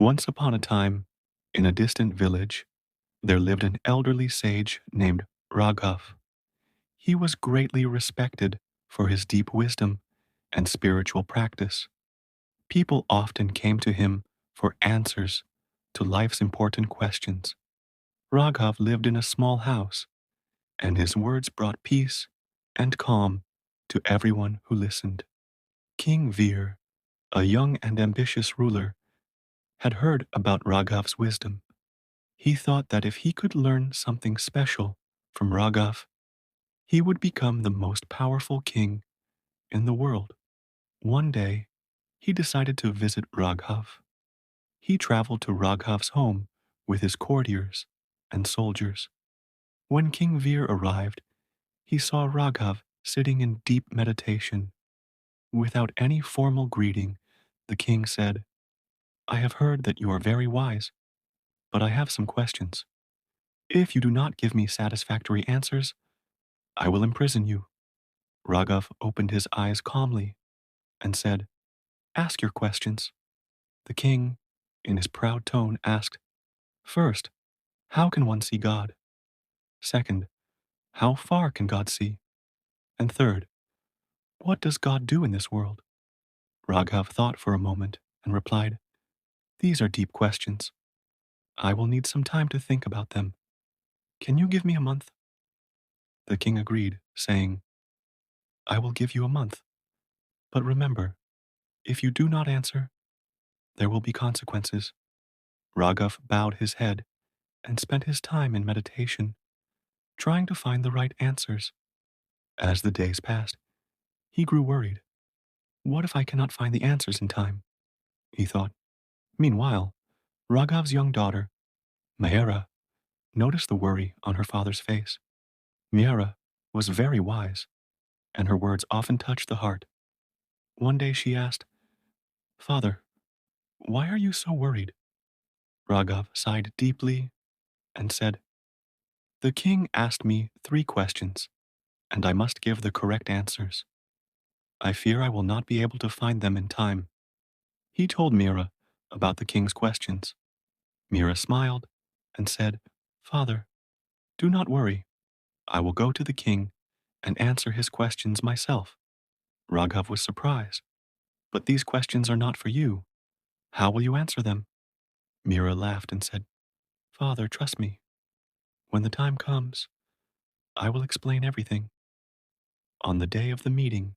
Once upon a time, in a distant village, there lived an elderly sage named Raghav. He was greatly respected for his deep wisdom and spiritual practice. People often came to him for answers to life's important questions. Raghav lived in a small house, and his words brought peace and calm to everyone who listened. King Veer, a young and ambitious ruler, had heard about Raghav's wisdom. He thought that if he could learn something special from Raghav, he would become the most powerful king in the world. One day, he decided to visit Raghav. He traveled to Raghav's home with his courtiers and soldiers. When King Veer arrived, he saw Raghav sitting in deep meditation. Without any formal greeting, the king said, "I have heard that you are very wise, but I have some questions. If you do not give me satisfactory answers, I will imprison you." Raghav opened his eyes calmly and said, "Ask your questions." The king, in his proud tone, asked, "First, how can one see God? Second, how far can God see? And third, what does God do in this world?" Raghav thought for a moment and replied, "These are deep questions. I will need some time to think about them. Can you give me a month?" The king agreed, saying, "I will give you a month. But remember, if you do not answer, there will be consequences." Raghav bowed his head and spent his time in meditation, trying to find the right answers. As the days passed, he grew worried. "What if I cannot find the answers in time?" he thought. Meanwhile, Raghav's young daughter, Mahera, noticed the worry on her father's face. Mahera was very wise, and her words often touched the heart. One day she asked, "Father, why are you so worried?" Raghav sighed deeply and said, "The king asked me 3 questions, and I must give the correct answers. I fear I will not be able to find them in time." He told Mira about the king's questions. Mira smiled and said, "Father, do not worry. I will go to the king and answer his questions myself." Raghav was surprised. "But these questions are not for you. How will you answer them?" Mira laughed and said, "Father, trust me. When the time comes, I will explain everything." On the day of the meeting,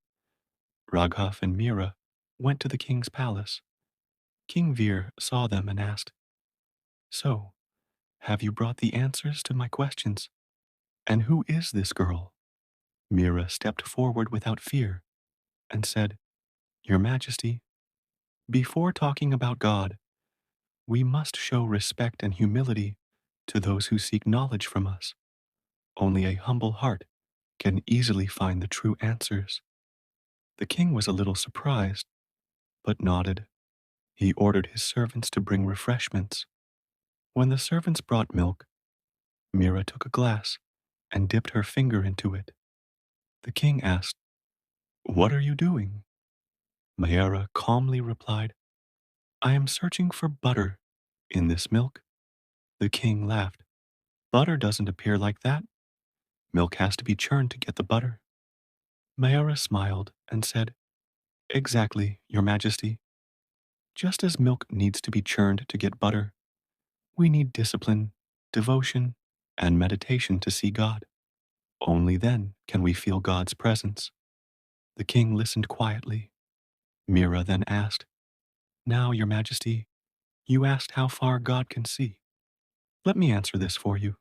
Raghav and Mira went to the king's palace. King Veer saw them and asked, "So, have you brought the answers to my questions? And who is this girl?" Mira stepped forward without fear and said, "Your Majesty, before talking about God, we must show respect and humility to those who seek knowledge from us. Only a humble heart can easily find the true answers." The king was a little surprised, but nodded. He ordered his servants to bring refreshments. When the servants brought milk, Mira took a glass and dipped her finger into it. The king asked, "What are you doing?" Mayara calmly replied, "I am searching for butter in this milk." The king laughed. "Butter doesn't appear like that. Milk has to be churned to get the butter." Mayara smiled and said, "Exactly, Your Majesty. Just as milk needs to be churned to get butter, we need discipline, devotion, and meditation to see God. Only then can we feel God's presence." The king listened quietly. Mira then asked, "Now, Your Majesty, you asked how far God can see. Let me answer this for you."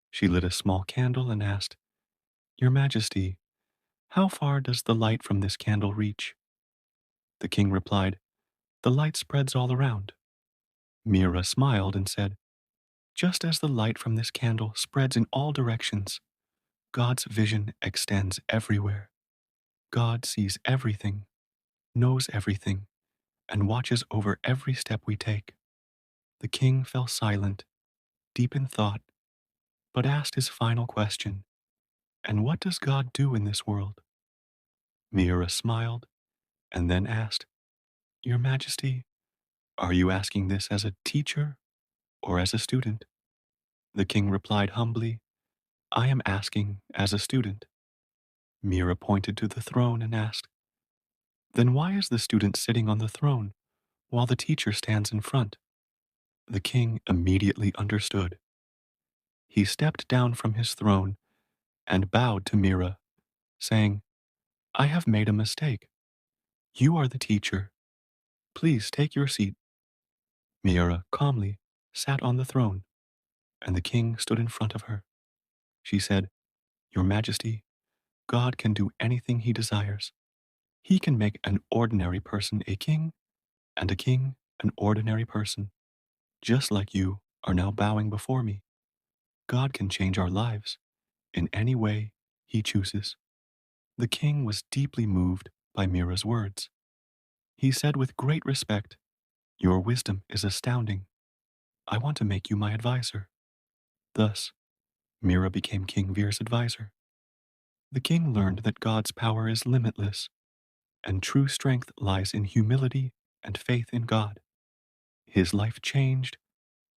She lit a small candle and asked, "Your Majesty, how far does the light from this candle reach?" The king replied, "The light spreads all around." Mira smiled and said, "Just as the light from this candle spreads in all directions, God's vision extends everywhere. God sees everything, knows everything, and watches over every step we take." The king fell silent, deep in thought, but asked his final question, "And what does God do in this world?" Mira smiled and then asked, "Your Majesty, Are you asking this as a teacher or as a student? The king replied humbly, I am asking as a student. Mira pointed to the throne and asked, Then why is the student sitting on the throne while the teacher stands in front? The king immediately understood. He stepped down from his throne and bowed to Mira, saying, I have made a mistake. You are the teacher. Please take your seat. Mira calmly sat on the throne, and the king stood in front of her. She said, Your Majesty, God can do anything he desires. He can make an ordinary person a king, and a king an ordinary person, just like you are now bowing before me. God can change our lives in any way he chooses. The king was deeply moved by Mira's words. He said with great respect, Your wisdom is astounding. I want to make you my advisor. Thus, Mira became King Vir's advisor. The king learned that God's power is limitless, and true strength lies in humility and faith in God. His life changed,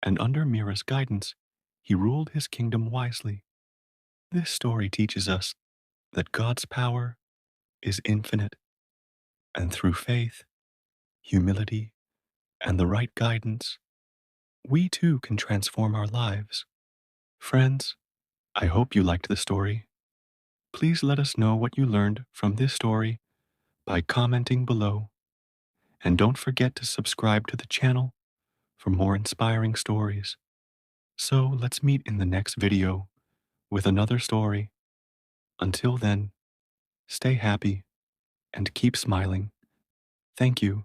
and under Mira's guidance, he ruled his kingdom wisely. This story teaches us that God's power is infinite, and through faith, humility, and the right guidance, we too can transform our lives. Friends, I hope you liked the story. Please let us know what you learned from this story by commenting below. And don't forget to subscribe to the channel for more inspiring stories. So let's meet in the next video with another story. Until then, stay happy and keep smiling. Thank you.